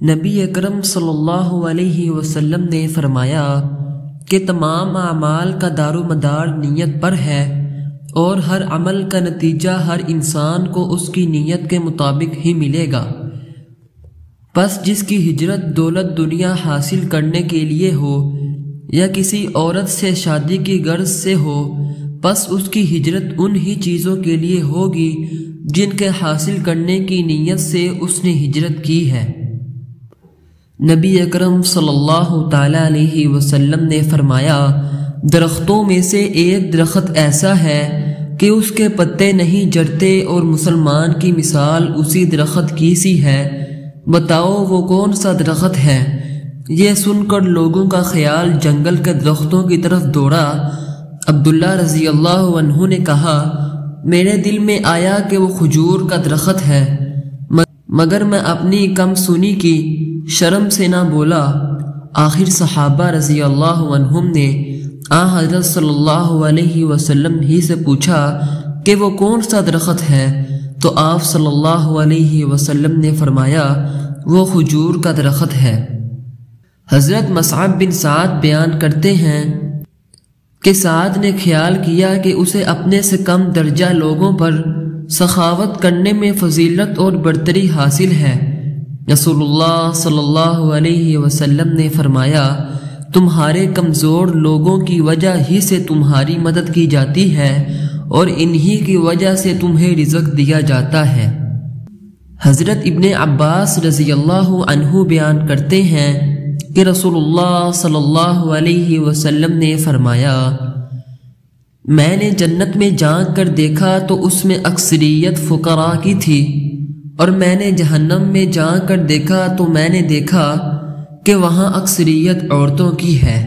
نبی اکرم صلی اللہ علیہ وسلم نے فرمایا کہ تمام اعمال کا دار و مدار نیت پر ہے، اور ہر عمل کا نتیجہ ہر انسان کو اس کی نیت کے مطابق ہی ملے گا۔ پس جس کی ہجرت دولت دنیا حاصل کرنے کے لیے ہو یا کسی عورت سے شادی کی غرض سے ہو، پس اس کی ہجرت ان ہی چیزوں کے لیے ہوگی جن کے حاصل کرنے کی نیت سے اس نے ہجرت کی ہے۔ نبی اکرم صلی اللہ تعالی علیہ وسلم نے فرمایا، درختوں میں سے ایک درخت ایسا ہے کہ اس کے پتے نہیں جھڑتے اور مسلمان کی مثال اسی درخت کی سی ہے، بتاؤ وہ کون سا درخت ہے؟ یہ سن کر لوگوں کا خیال جنگل کے درختوں کی طرف دوڑا۔ عبداللہ رضی اللہ عنہ نے کہا، میرے دل میں آیا کہ وہ کھجور کا درخت ہے، مگر میں اپنی کم سنی کی شرم سے نہ بولا۔ آخر صحابہ رضی اللہ عنہم نے حضرت صلی اللہ علیہ وسلم ہی سے پوچھا کہ وہ کون سا درخت ہے، تو آپ صلی اللہ علیہ وسلم نے فرمایا، وہ کھجور کا درخت ہے۔ حضرت مصعب بن سعد بیان کرتے ہیں کہ سعد نے خیال کیا کہ اسے اپنے سے کم درجہ لوگوں پر سخاوت کرنے میں فضیلت اور برتری حاصل ہے۔ رسول اللہ صلی اللہ علیہ وسلم نے فرمایا، تمہارے کمزور لوگوں کی وجہ ہی سے تمہاری مدد کی جاتی ہے اور انہی کی وجہ سے تمہیں رزق دیا جاتا ہے۔ حضرت ابن عباس رضی اللہ عنہ بیان کرتے ہیں کہ رسول اللہ صلی اللہ علیہ وسلم نے فرمایا، میں نے جنت میں جھانک کر دیکھا تو اس میں اکثریت فقراء کی تھی، اور میں نے جہنم میں جھانک کر دیکھا تو میں نے دیکھا کہ وہاں اکثریت عورتوں کی ہے۔